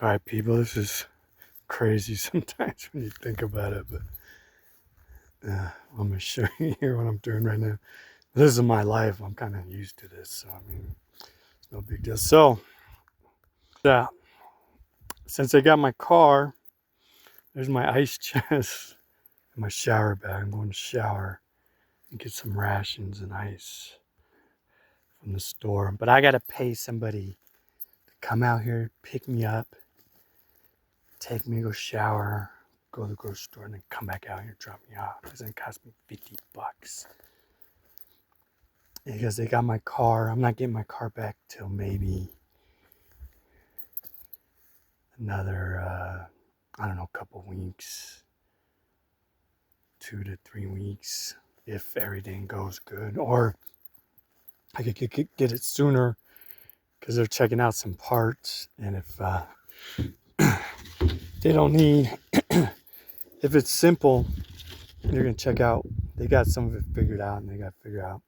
All right, people, this is crazy sometimes when you think about it, but I'm gonna show you here what I'm doing right now. This is my life. I'm kind of used to this, so I mean, it's no big deal. So, yeah, since I got my car, there's my ice chest and my shower bag. I'm going to shower and get some rations and ice from the store. But I gotta pay somebody to come out here, pick me up, take me to go shower, go to the grocery store, and then come back out here, drop me off. It's gonna cost me $50. Because they got my car. I'm not getting my car back till maybe another, I don't know, couple weeks, 2 to 3 weeks, if everything goes good. Or I could get it sooner because they're checking out some parts. And if they don't need, if it's simple, they're going to check out. They got some of it figured out, and they got to figure out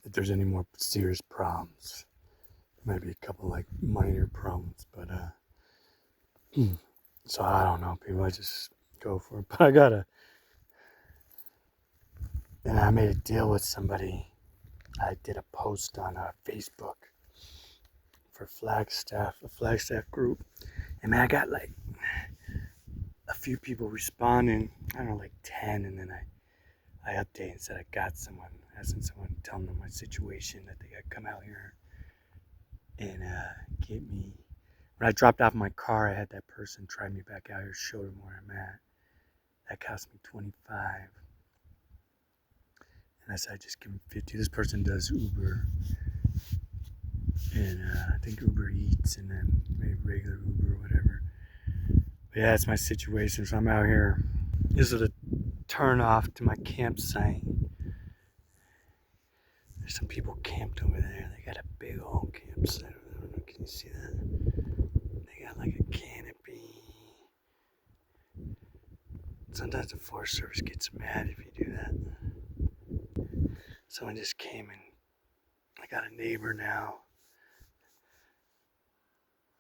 if there's any more serious problems. Maybe a couple like minor problems, but so I don't know, people. I just go for it. But I gotta, and I made a deal with somebody. I did a post on Facebook for Flagstaff, a Flagstaff group, and man, I got like a few people responding. I don't know, like 10, and then I updated and said I got someone, asking someone, telling them my situation that they got to come out here and get me. When I dropped off my car, I had that person try me back out here, show them where I'm at. That cost me 25. And I said, I just give him 50. This person does Uber, and I think Uber Eats, and then maybe regular Uber or whatever. But yeah, that's my situation. So I'm out here. This is a turn off to my campsite. There's some people camped over there. They got a big old campsite. I don't know, can you see that? They got like a canopy. Sometimes the Forest Service gets mad if you do that. Someone just came and I got a neighbor now.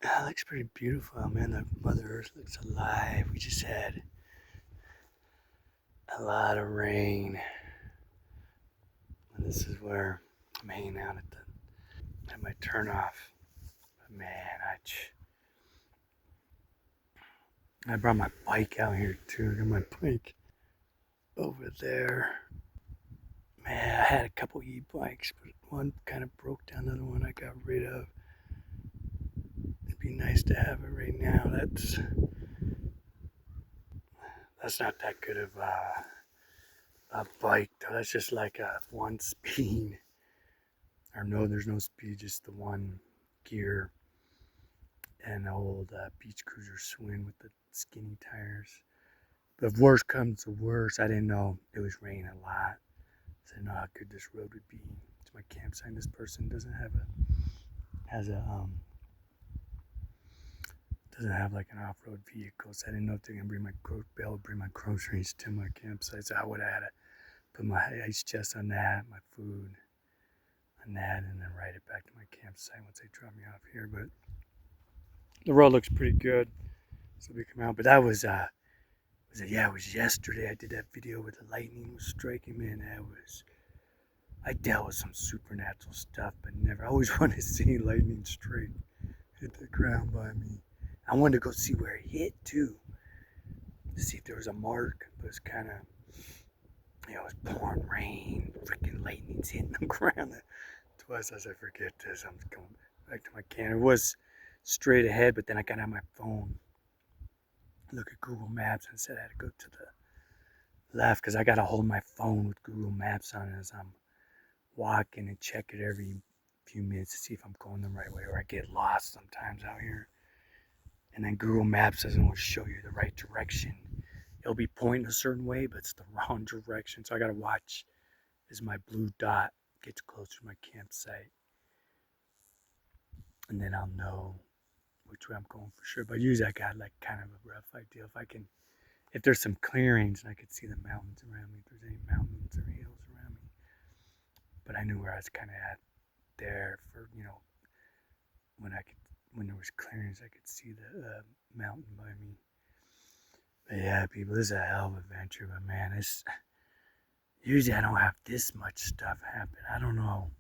It looks pretty beautiful, man. The Mother Earth looks alive. We just had a lot of rain. And this is where I'm hanging out at my turn off. But man, I brought my bike out here too. I got my bike over there. Man, I had a couple e-bikes, but one kind of broke down. The other one I got rid of. It'd be nice to have it right now. That's not that good of a bike though. That's just like a one speed. Or no, there's no speed, just the one gear. And the old beach cruiser Swin with the skinny tires. But if worse comes to worse, I didn't know it was raining a lot. So I didn't know how good this road would be. It's my campsite. This person doesn't have like an off-road vehicle, so I didn't know if they're gonna be able to bring my groceries to my campsite. So I would have had to put my ice chest on that, my food on that, and then ride it back to my campsite once they drop me off here. But the road looks pretty good, so we come out. But that was it was yesterday. I did that video where the lightning was striking me, and I dealt with some supernatural stuff, but never. I always wanted to see lightning strike hit the ground by me. I wanted to go see where it hit too, to see if there was a mark. But it's kind of, it was pouring rain, freaking lightning's hitting the ground. Twice I said, forget this. I'm going back to my camp. It was straight ahead, but then I got on my phone, look at Google Maps, and said I had to go to the left because I got to hold my phone with Google Maps on it as I'm walking and check it every few minutes to see if I'm going the right way, or I get lost sometimes out here. And then Google Maps doesn't always show you the right direction. It'll be pointing a certain way, but it's the wrong direction. So I gotta watch as my blue dot gets closer to my campsite. And then I'll know which way I'm going for sure. But usually I got like kind of a rough idea. If there's some clearings and I could see the mountains around me, if there's any mountains or hills around me. But I knew where I was kind of at there for, when I could when there was clearance, I could see the mountain by me. But yeah, people, this is a hell of an adventure. But man, it's usually I don't have this much stuff happen. I don't know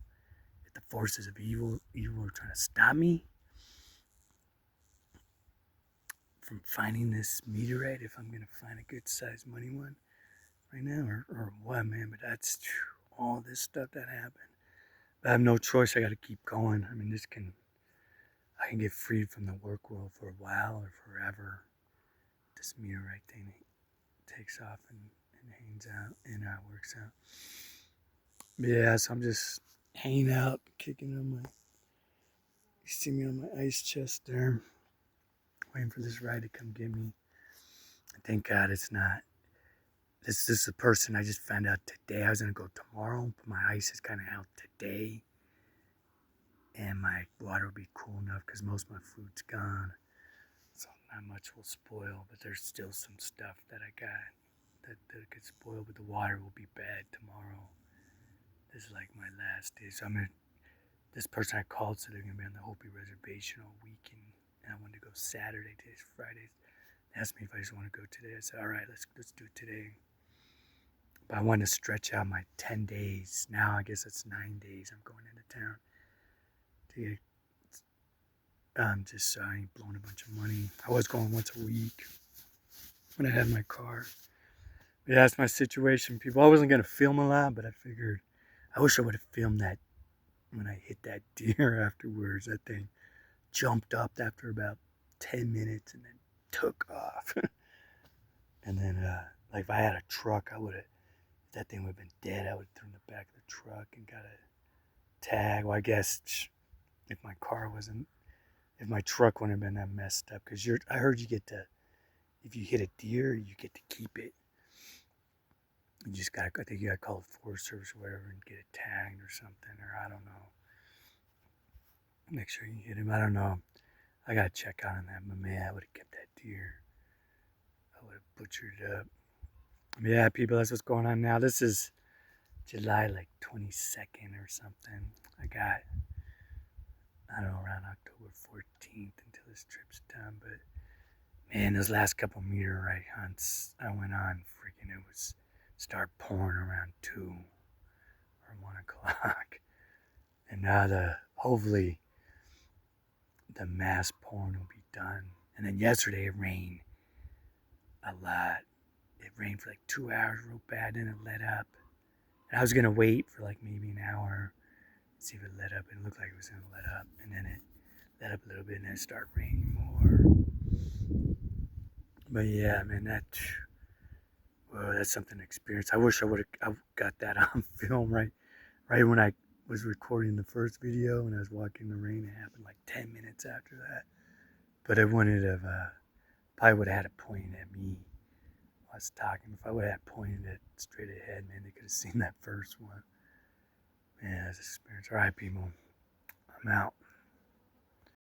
if the forces of evil are trying to stop me from finding this meteorite. If I'm gonna find a good sized money one right now, or what, man. But that's all this stuff that happened. But I have no choice. I got to keep going. I mean, I can get freed from the work world for a while or forever. This meteorite thing takes off and hangs out and works out. But yeah, so I'm just hanging out, kicking on my. You see me on my ice chest there, waiting for this ride to come get me. Thank God it's not. This is a person I just found out today. I was gonna go tomorrow, but my ice is kind of out today, and my water will be cool enough because most of my food's gone. So not much will spoil, but there's still some stuff that I got that could spoil, but the water will be bad tomorrow. This is like my last day. So this person I called said they're gonna be on the Hopi reservation all weekend, and I wanted to go Saturday. Today's Friday. They asked me if I just want to go today. I said, all right, let's do it today. But I wanted to stretch out my 10 days. Now I guess it's 9 days. I'm going into town to get just so I ain't blowing a bunch of money. I was going once a week when I had my car. Yeah, that's my situation, people. I wasn't gonna film a lot, but I figured I wish I would have filmed that when I hit that deer afterwards. That thing jumped up after about 10 minutes and then took off. And then, like if I had a truck, I would have. That thing would have been dead. I would have thrown the back of the truck and got a tag. Well, I guess if my car wasn't, if my truck wouldn't have been that messed up, because I heard you get to, if you hit a deer, you get to keep it. You just got, I think you got to call the Forest Service or whatever and get it tagged or something, or I don't know. Make sure you hit him. I don't know. I got to check out on that, but man, I would have kept that deer. I would have butchered it up. Yeah, people, that's what's going on now. This is July like 22nd or something. I got, I don't know, around October 14th until this trip's done. But man, those last couple meteorite hunts I went on, freaking, it was start pouring around 2 or 1 o'clock. And now hopefully the mass pouring will be done. And then yesterday it rained a lot. It rained for like 2 hours real bad, then it let up. And I was gonna wait for like maybe an hour, see if it let up. It looked like it was gonna let up, and then it let up a little bit, and then it started raining more. But yeah, man, that's something to experience. I wish I would have got that on film right when I was recording the first video and I was walking in the rain. It happened like 10 minutes after that. But I wouldn't have, probably would have had it pointing at me while I was talking. If I would have pointed it straight ahead, man, they could have seen that first one. Yeah, that's an experience. All right, people, I'm out.